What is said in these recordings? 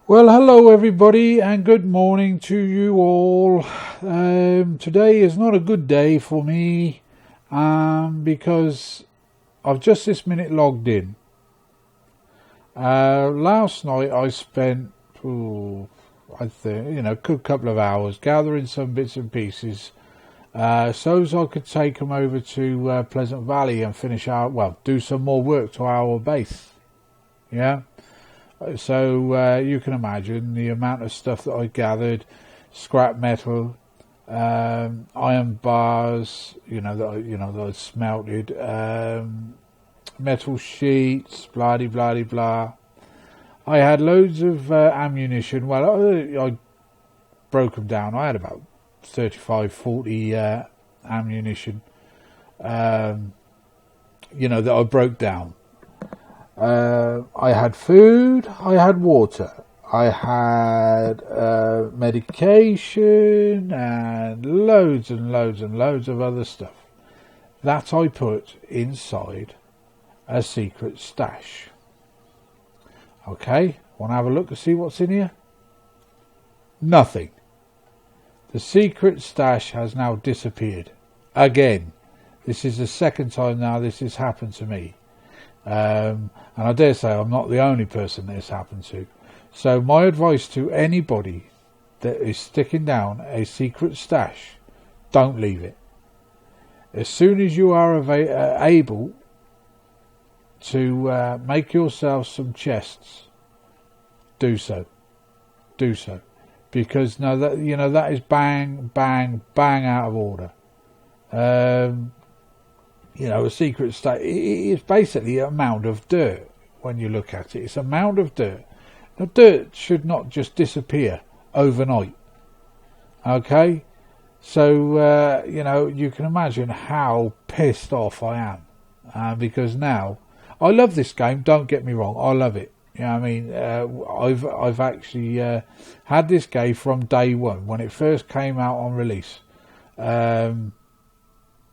Well, hello everybody, and good morning to you all. Today is not a good day for me because I've just this minute logged in. Last night I spent, I think, a good couple of hours gathering some bits and pieces so as I could take them over to Pleasant Valley and do some more work to our base. Yeah. So you can imagine the amount of stuff that I gathered: scrap metal, iron bars, that I smelted, metal sheets, blah de blah de blah. I had loads of ammunition. Well, I broke them down. I had about 35, 40 ammunition. That I broke down. I had food, I had water, I had medication, and loads of other stuff that I put inside a secret stash. Okay, want to have a look and see what's in here? Nothing. The secret stash has now disappeared. Again. This is the second time now this has happened to me. And I dare say I'm not the only person this happened to. So my advice to anybody that is sticking down a secret stash, don't leave it. As soon as you are able to make yourself some chests, do so. Do so. Because that is bang, bang, bang out of order. A secret stash is basically a mound of dirt when you look at it. It's a mound of dirt. Now, dirt should not just disappear overnight. Okay? So, you can imagine how pissed off I am. Because now, I love this game, don't get me wrong, I love it. I've actually had this game from day one, when it first came out on release.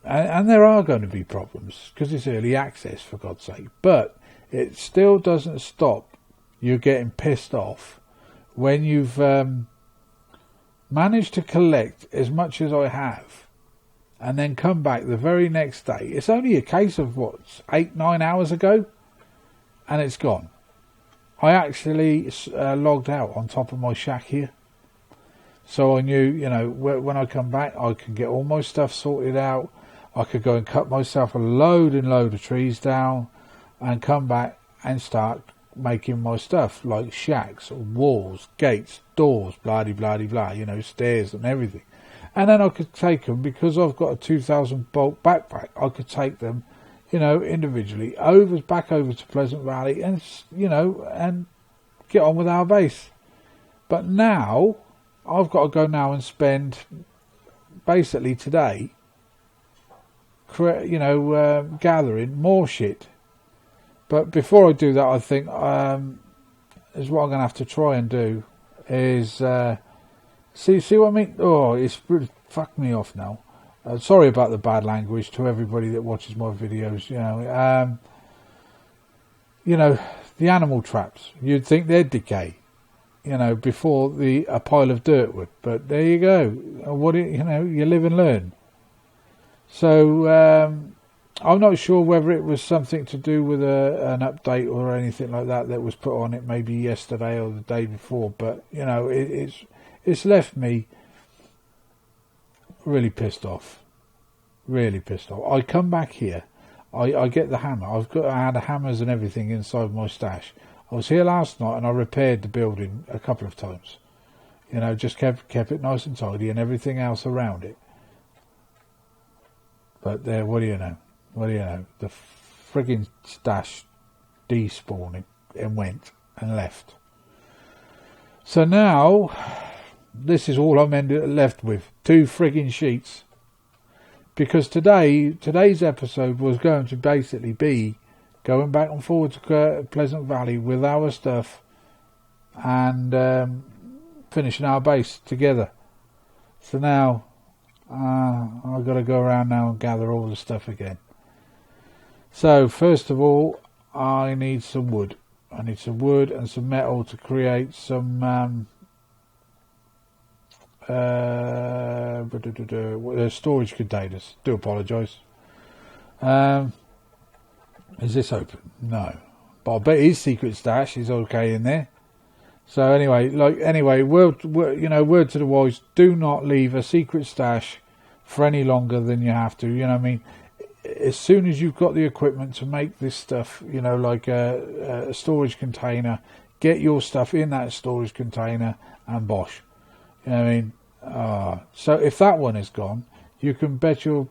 And there are going to be problems because it's early access, for God's sake. But it still doesn't stop you getting pissed off when you've managed to collect as much as I have and then come back the very next day. It's only a case of 8-9 hours ago and it's gone. I actually logged out on top of my shack here. So I knew, when I come back, I can get all my stuff sorted out. I could go and cut myself a load of trees down and come back and start making my stuff like shacks, walls, gates, doors, blah de blah de blah, stairs and everything. And then I could take them, because I've got a 2,000 bolt backpack, I could take them, individually back over to Pleasant Valley and, and get on with our base. But now I've got to go now and spend basically today gathering more shit. But before I do that, I think is what I'm going to have to try and do is see what I mean. Oh, it's really fucked me off now. Sorry about the bad language to everybody that watches my videos. The animal traps, you'd think they'd decay, before a pile of dirt would. But there you go. You live and learn. So I'm not sure whether it was something to do with an update or anything like that was put on it maybe yesterday or the day before. But it's left me really pissed off. Really pissed off. I come back here. I get the hammer. I had hammers and everything inside my stash. I was here last night and I repaired the building a couple of times. Just kept it nice and tidy and everything else around it. But there, what do you know? The frigging stash despawned and went and left. So now, this is all I'm left with. 2 frigging sheets. Because today's episode was going to basically be going back and forward to Pleasant Valley with our stuff and finishing our base together. So now, I've got to go around now and gather all the stuff again. So first of all, I need some wood. I need some wood and some metal to create some storage containers. Do apologise. Is this open? No. But I bet his secret stash is okay in there. So anyway, word to the wise: do not leave a secret stash for any longer than you have to. You know what I mean? As soon as you've got the equipment to make this stuff, like a storage container, get your stuff in that storage container and bosh. You know what I mean? So if that one is gone, you can bet your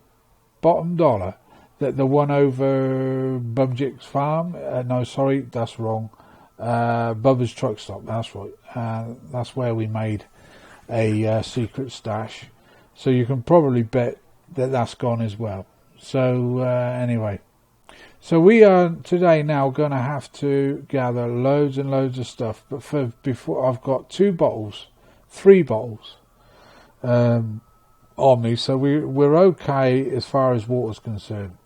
bottom dollar that the one over Bumjick's farm, no, sorry, that's wrong. Bubba's truck stop, that's right. That's where we made a secret stash. So you can probably bet that that's gone as well. So anyway, so we are today now going to have to gather loads and loads of stuff. But before I've got 3 bottles on me, so we're okay as far as water's concerned.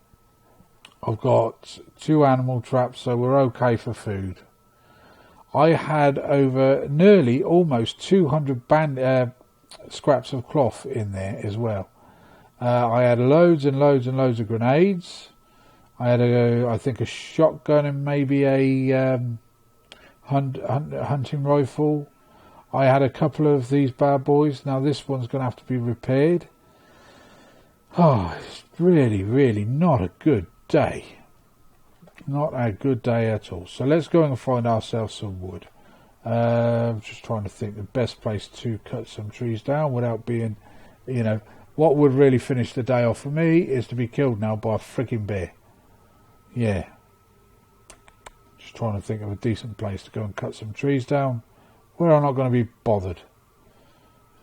I've got 2 animal traps, so we're okay for food. I had over nearly almost 200 scraps of cloth in there as well. I had loads and loads and loads of grenades. I had I think a shotgun and maybe a hunting rifle. I had a couple of these bad boys. Now this one's going to have to be repaired. Oh, it's really, really not a good day. Not a good day at all. So let's go and find ourselves some wood. I'm just trying to think the best place to cut some trees down without being, what would really finish the day off for me is to be killed now by a freaking bear. Yeah. Just trying to think of a decent place to go and cut some trees down where I'm not going to be bothered.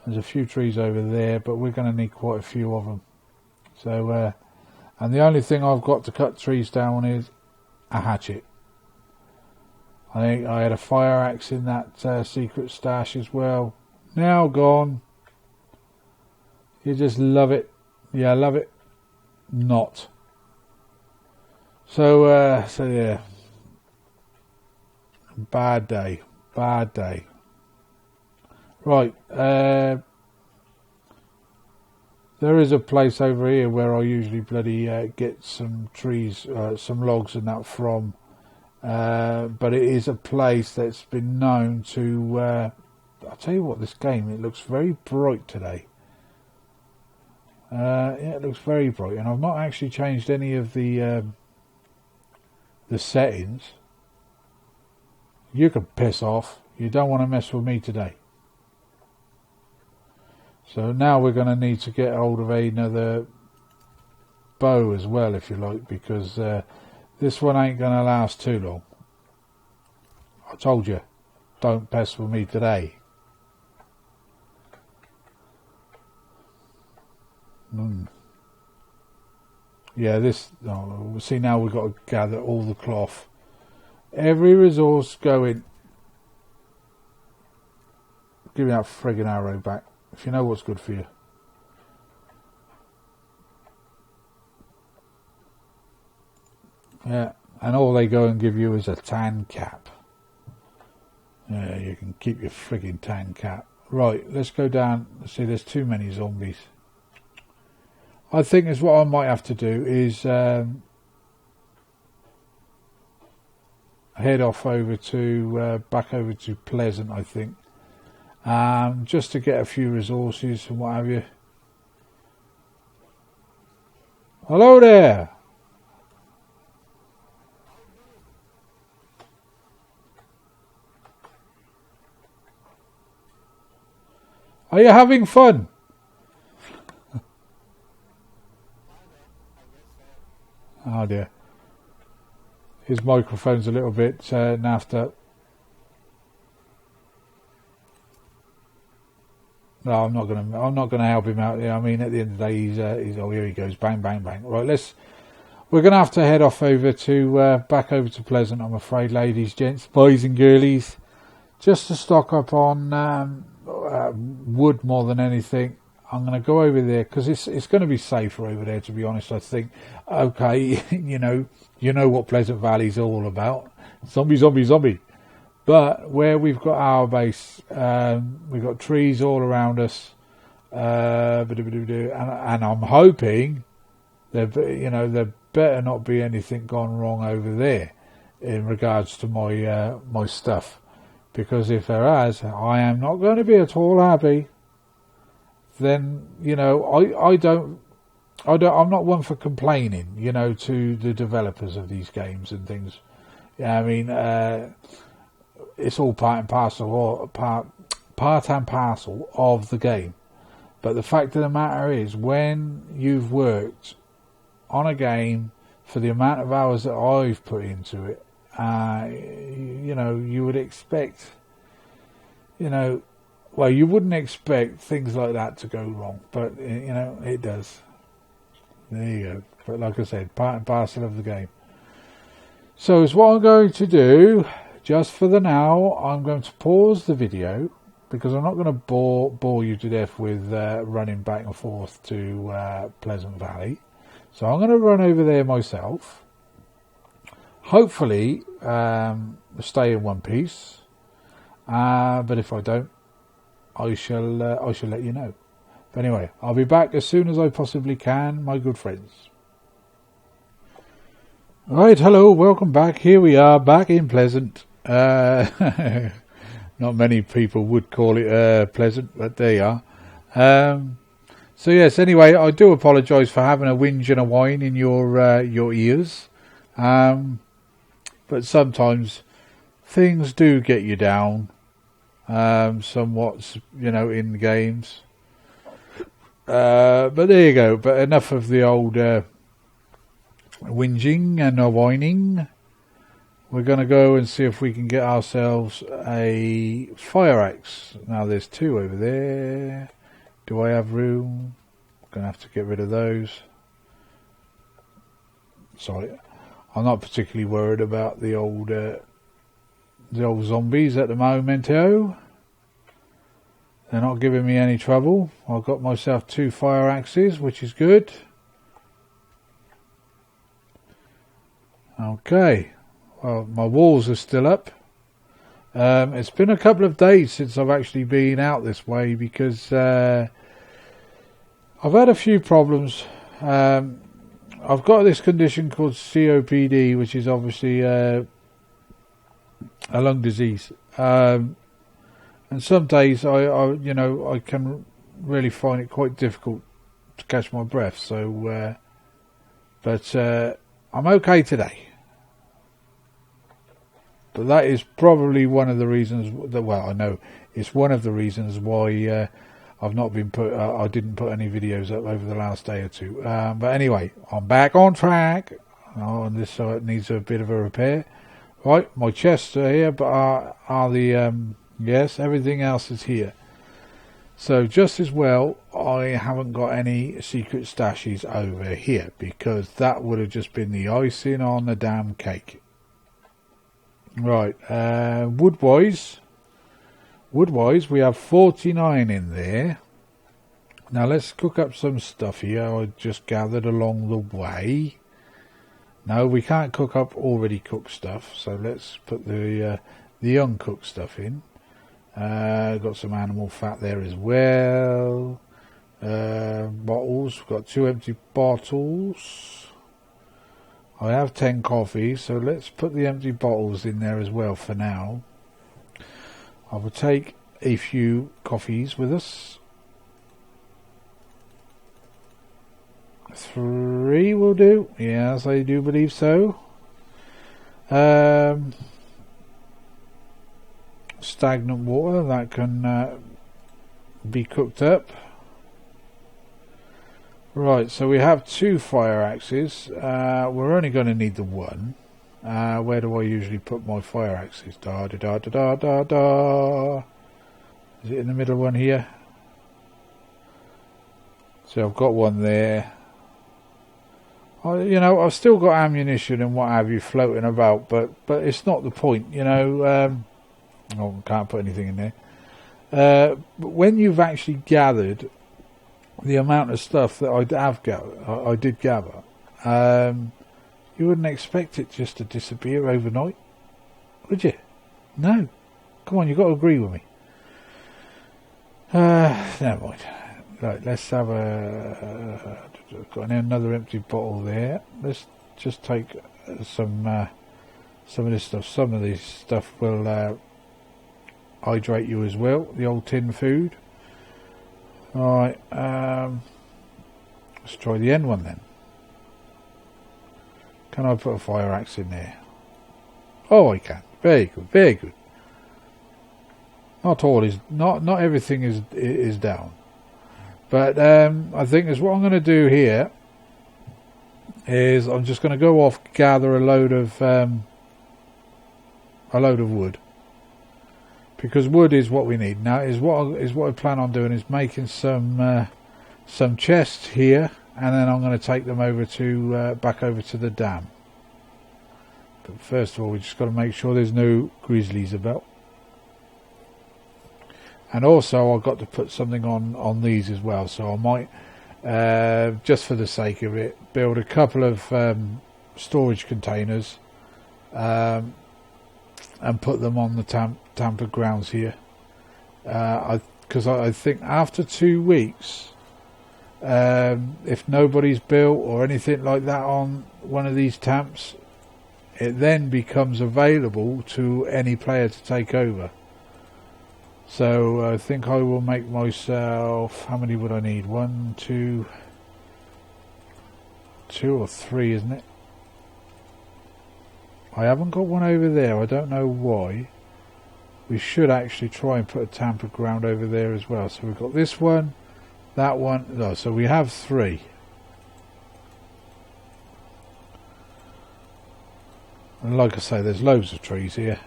There's a few trees over there, but we're going to need quite a few of them. So, and the only thing I've got to cut trees down is a hatchet. I think I had a fire axe in that secret stash as well. Now gone. You just love it. Yeah, I love it. Not. So yeah. Bad day. Right. There is a place over here where I usually bloody get some trees, some logs and that from. But it is a place that's been known to... I'll tell you what, this game, it looks very bright today. Yeah, it looks very bright. And I've not actually changed any of the settings. You can piss off. You don't want to mess with me today. So now we're going to need to get hold of another bow as well, if you like, because this one ain't going to last too long. I told you, don't pester with me today. Yeah, see now we've got to gather all the cloth. Every resource going. Give me that friggin' arrow back. If you know what's good for you. Yeah, and all they go and give you is a tan cap. Yeah, you can keep your friggin' tan cap. Right, let's go down. See, there's too many zombies. I think is what I might have to do is head off over to back over to Pleasant, I think. Just to get a few resources and what have you. Hello there. Are you having fun? Oh dear. His microphone's a little bit naffed up. No, I'm not gonna help him out. Yeah, I mean, at the end of the day, he's oh, here he goes, bang, bang, bang. Right, we're gonna have to head off over to back over to Pleasant. I'm afraid, ladies, gents, boys and girlies, just to stock up on wood more than anything. I'm gonna go over there because it's going to be safer over there. To be honest, I think. Okay, you know what Pleasant Valley's all about. Zombie, zombie, zombie. But where we've got our base, we've got trees all around us, and I'm hoping there better not be anything gone wrong over there in regards to my my stuff, because if there has, I am not going to be at all happy. Then I'm not one for complaining, to the developers of these games and things. Yeah, I mean, it's all part and parcel of the game. But the fact of the matter is, when you've worked on a game for the amount of hours that I've put into it, you would expect, well, you wouldn't expect things like that to go wrong, but it does. There you go. But like I said, part and parcel of the game. So it's what I'm going to do. Just for the now, I'm going to pause the video, because I'm not going to bore you to death with running back and forth to Pleasant Valley. So I'm going to run over there myself. Hopefully, stay in one piece. But if I don't, I shall let you know. But anyway, I'll be back as soon as I possibly can, my good friends. Right, hello, welcome back. Here we are, back in Pleasant. Not many people would call it Pleasant, but there you are. So yes, anyway, I do apologise for having a whinge and a whine in your ears. But sometimes things do get you down, somewhat, in games. But there you go. But enough of the old whinging and whining. We're going to go and see if we can get ourselves a fire axe. Now there's two over there. Do I have room? I'm going to have to get rid of those. Sorry, I'm not particularly worried about the old zombies at the momento. They're not giving me any trouble. I've got myself 2 fire axes, which is good. Okay. Well, my walls are still up. It's been a couple of days since I've actually been out this way, because I've had a few problems. I've got this condition called COPD, which is obviously a lung disease. And some days I can really find it quite difficult to catch my breath. So, but I'm okay today. But that is probably one of the reasons that, well, I know it's one of the reasons why I've not been I didn't put any videos up over the last day or two. But anyway, I'm back on track. Oh, and this needs a bit of a repair. Right, my chests are here, but are the yes, everything else is here. So just as well, I haven't got any secret stashes over here, because that would have just been the icing on the damn cake. Right, wood-wise, we have 49 in there. Now let's cook up some stuff here. I just gathered along the way. No, we can't cook up already cooked stuff, so let's put the uncooked stuff in. Got some animal fat there as well. Bottles, we've got 2 empty bottles. I have 10 coffees, so let's put the empty bottles in there as well for now. I will take a few coffees with us. 3 will do. Yes, I do believe so. Stagnant water, that can be cooked up. Right, so we have 2 fire axes. We're only going to need the 1. Where do I usually put my fire axes? Da da da da da da. Is it in the middle one here? So I've got one there. I've still got ammunition and what have you floating about, but it's not the point, I can't put anything in there. But when you've actually gathered the amount of stuff that I did gather, you wouldn't expect it just to disappear overnight, would you? No, Come on, you've got to agree with me. Never mind. Right, let's have got another empty bottle there. Let's just take some of this stuff. Some of this stuff will hydrate you as well. The old tin food. Alright, let's try the end one then. Can I put a fire axe in there? Oh, I can. Very good, very good. Not everything is down. But I think is what I'm going to do here is I'm just going to go off, gather a load of wood, because wood is what we need now. Is what I plan on doing is making some chests here, and then I'm going to take them over to back over to the dam. But first of all, we just got to make sure there's no grizzlies about. And also I've got to put something on these as well, so I might, just for the sake of it, build a couple of storage containers and put them on the tampered grounds here. Because I think after 2 weeks, if nobody's built or anything like that on one of these tamps, it then becomes available to any player to take over. So I think I will make myself, how many would I need? 1, 2 or 3, isn't it? I haven't got one over there. I don't know why. We should actually try and put a tampered ground over there as well. So we've got this one, that one. No, so we have 3. And like I say, there's loads of trees here.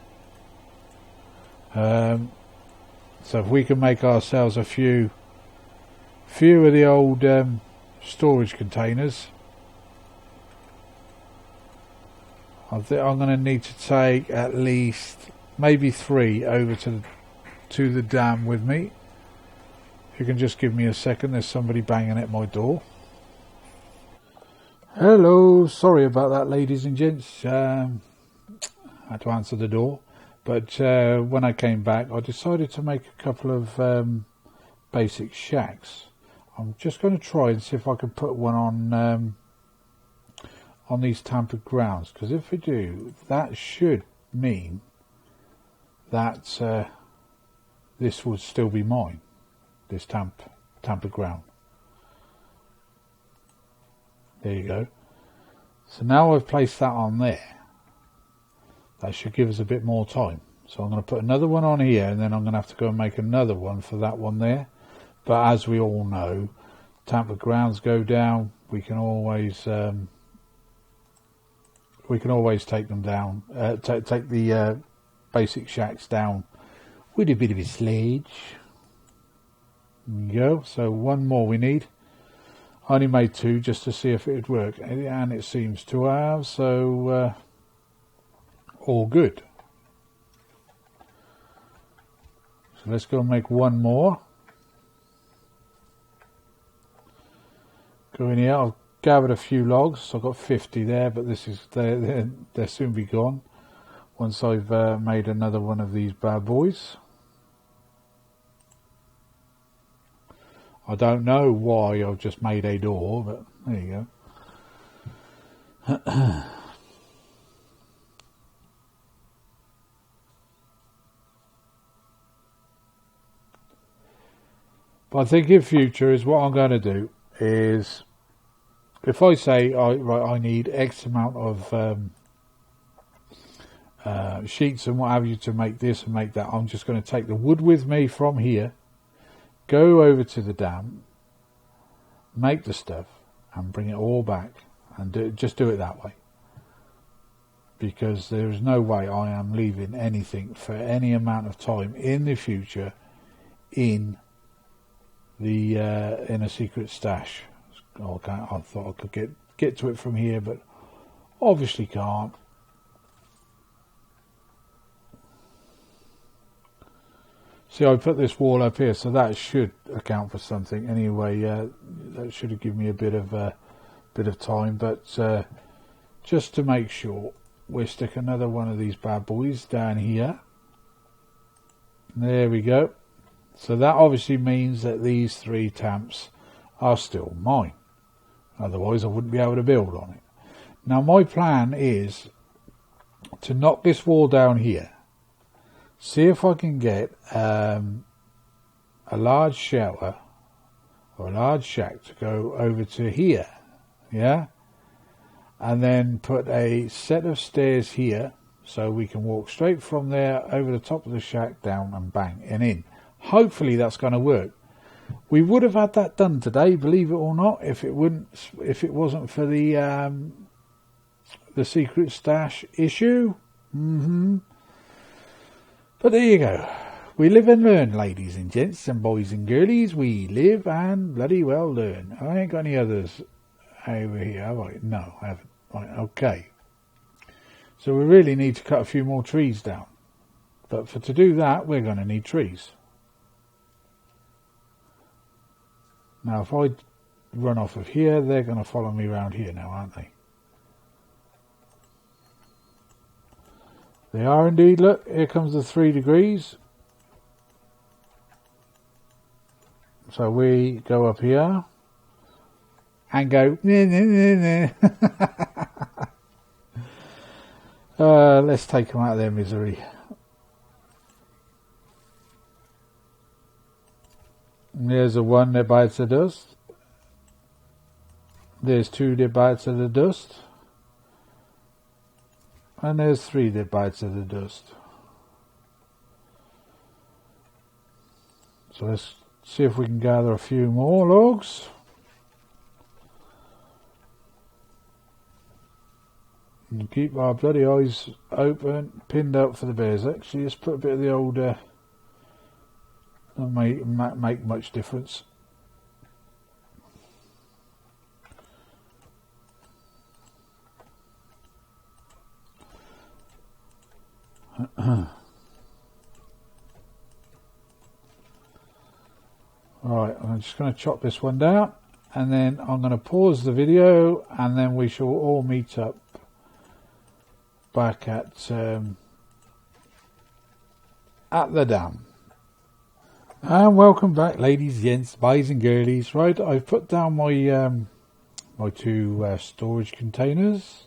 So if we can make ourselves a few of the old storage containers, I think I'm going to need to take at least maybe 3 over to the dam with me. If you can just give me a second, there's somebody banging at my door. Hello, sorry about that, ladies and gents. I had to answer the door. But when I came back, I decided to make a couple of basic shacks. I'm just going to try and see if I can put one on these tampered grounds, because if we do, that should mean that this would still be mine, this tampered ground. There you go. So now I've placed that on there. That should give us a bit more time. So I'm going to put another one on here, and then I'm going to have to go and make another one for that one there. But as we all know, tampered grounds go down. We can always take them down. Take the basic shacks down with a bit of a sledge. There you go. So one more we need. I only made 2 just to see if it would work, and it seems to have. So. All good. So let's go and make one more. Go in here. I've gathered a few logs. So I've got 50 there, but they'll soon be gone once I've made another one of these bad boys. I don't know why I've just made a door, but there you go. But I think in future is what I'm going to do is, if I say I need X amount of sheets and what have you to make this and make that, I'm just going to take the wood with me from here, go over to the dam, make the stuff, and bring it all back, and just do it that way. Because there is no way I am leaving anything for any amount of time in the future in a secret stash. Okay, I thought I could get to it from here, but obviously can't. See, I put this wall up here, so that should account for something anyway. That should have given me a bit of time, but just to make sure, we'll stick another one of these bad boys down here. There we go. So that obviously means that these 3 tamps are still mine. Otherwise I wouldn't be able to build on it. Now my plan is to knock this wall down here. See if I can get a large shelter or a large shack to go over to here. Yeah? And then put a set of stairs here so we can walk straight from there over the top of the shack, down and bang and in. Hopefully that's going to work. We would have had that done today, believe it or not, if it wasn't for the secret stash issue. But there you go. We live and learn, ladies and gents and boys and girlies. We live and bloody well learn. I ain't got any others over here, have I? No, I haven't. Right, okay. So we really need to cut a few more trees down. But to do that, we're going to need trees. Now, if I run off of here, they're going to follow me around here now, aren't they? They are indeed. Look, here comes the 3 degrees. So we go up here and go. Let's take them out of their misery. There's a 1 that bites the dust. There's 2 that bites of the dust. And there's 3 that bites of the dust. So let's see if we can gather a few more logs. And keep our bloody eyes open, pinned out for the bears. Actually, let's put a bit of the old... Doesn't make much difference. Right, I'm just going to chop this one down, and then I'm going to pause the video, and then we shall all meet up back at the dam. And welcome back, ladies, gents, boys and girlies. Right, I've put down my my 2 storage containers.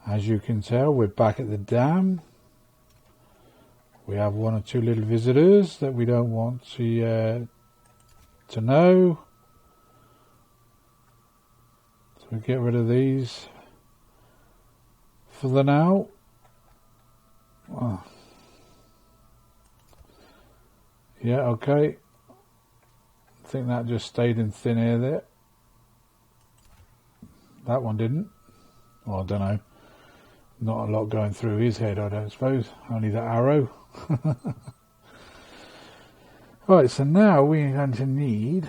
As you can tell, we're back at the dam. We have 1 or 2 little visitors that we don't want to know. So we get rid of these for the now. Oh. Yeah, okay. I think that just stayed in thin air there. That one didn't. Well, I don't know. Not a lot going through his head, I don't suppose. Only the arrow. Right, so now we're going to need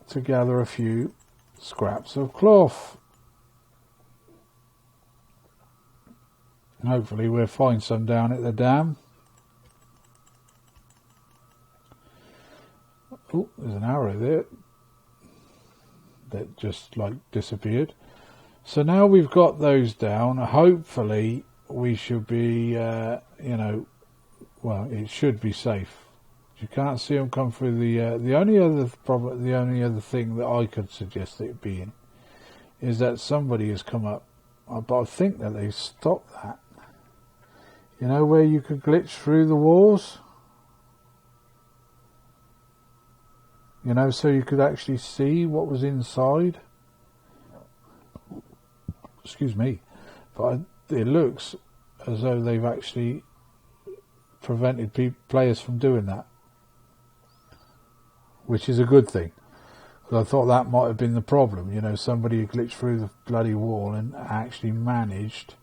to gather a few scraps of cloth. Hopefully we'll find some down at the dam. Oh, there's an arrow there that just like disappeared. So now we've got those down. Hopefully we should be, well, it should be safe. You can't see them come through the only other thing that I could suggest it being is that somebody has come up, but I think that they stopped that. You know where you could glitch through the walls? You know, so you could actually see what was inside. Excuse me. But it looks as though they've actually prevented players from doing that. Which is a good thing. Because I thought that might have been the problem. You know, somebody had glitched through the bloody wall and actually managed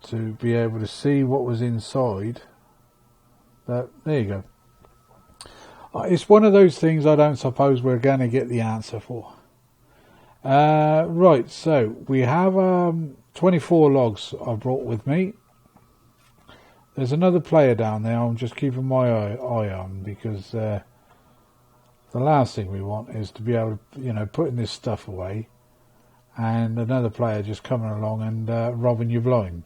to be able to see what was inside. But there you go. It's one of those things I don't suppose we're going to get the answer for. Right, so we have 24 logs I brought with me. There's another player down there I'm just keeping my eye on, because the last thing we want is to be able to, you know, putting this stuff away and another player just coming along and robbing you blind.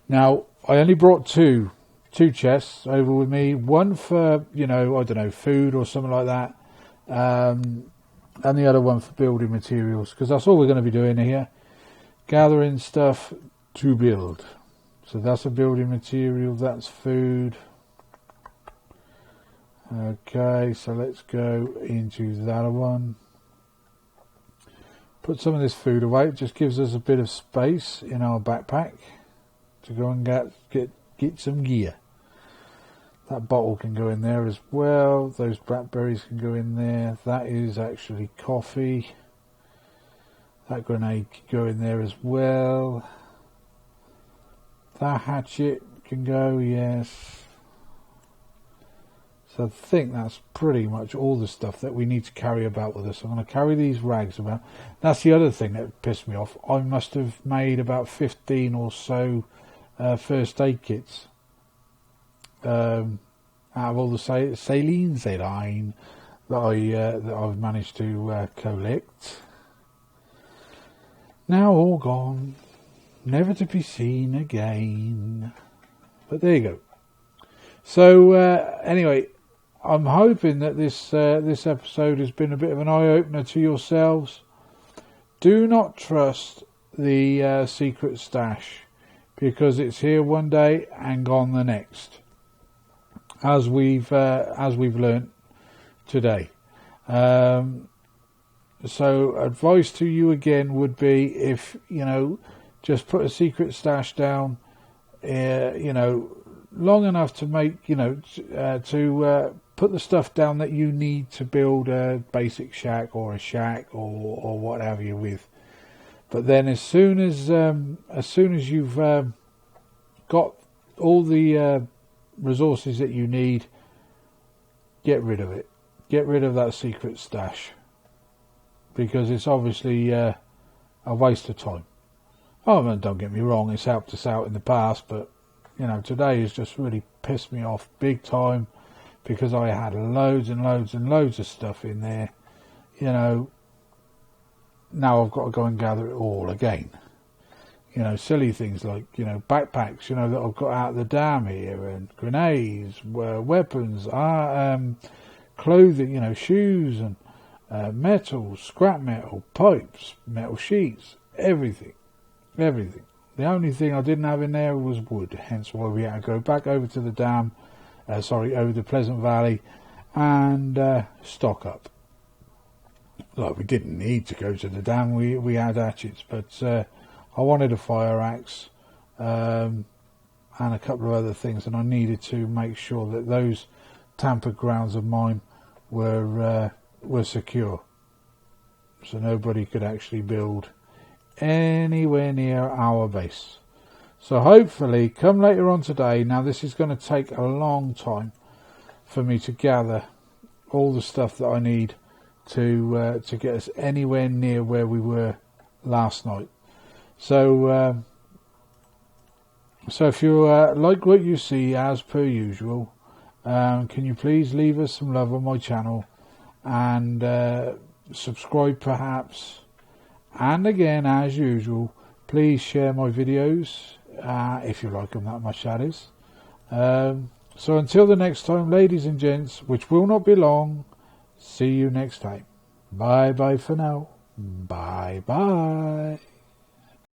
Now, I only brought 2 2 chests over with me, one for, I don't know, food or something like that, and the other one for building materials, because that's all we're going to be doing here, gathering stuff to build. So that's a building material, that's food. Okay, so let's go into that one. Put some of this food away. It just gives us a bit of space in our backpack to go and get some gear. That bottle can go in there as well. Those blackberries can go in there. That is actually coffee. That grenade can go in there as well. That hatchet can go, yes. So I think that's pretty much all the stuff that we need to carry about with us. I'm going to carry these rags about. That's the other thing that pissed me off. I must have made about 15 or so first aid kits. Out of all the saline that I've managed to collect. Now all gone. Never to be seen again. But there you go. So anyway, I'm hoping that this episode has been a bit of an eye-opener to yourselves. Do not trust the secret stash, because it's here one day and gone the next, as we've learnt today. So advice to you again would be, if just put a secret stash down, long enough to make, to put the stuff down that you need to build a basic shack or a shack or what have you with. But then as soon as you've got all the resources that you need, get rid of it. Get rid of that secret stash, because it's obviously a waste of time. Oh, man, don't get me wrong, it's helped us out in the past, but today has just really pissed me off big time, because I had loads and loads and loads of stuff in there. Now I've got to go and gather it all again. Silly things like, backpacks, that I've got out of the dam here, and grenades, weapons, clothing, shoes, and metal, scrap metal, pipes, metal sheets, everything. The only thing I didn't have in there was wood, hence why we had to go back over to the dam, over the Pleasant Valley, and stock up. Like, we didn't need to go to the dam, we had hatchets, but I wanted a fire axe, and a couple of other things, and I needed to make sure that those tampered grounds of mine were secure, so nobody could actually build anywhere near our base. So hopefully come later on today, now this is going to take a long time for me to gather all the stuff that I need to get us anywhere near where we were last night. So if you like what you see, as per usual, can you please leave us some love on my channel, and subscribe perhaps, and again, as usual, please share my videos if you like them that much, that is. So until the next time, ladies and gents, which will not be long, see you next time. Bye bye for now. Bye bye.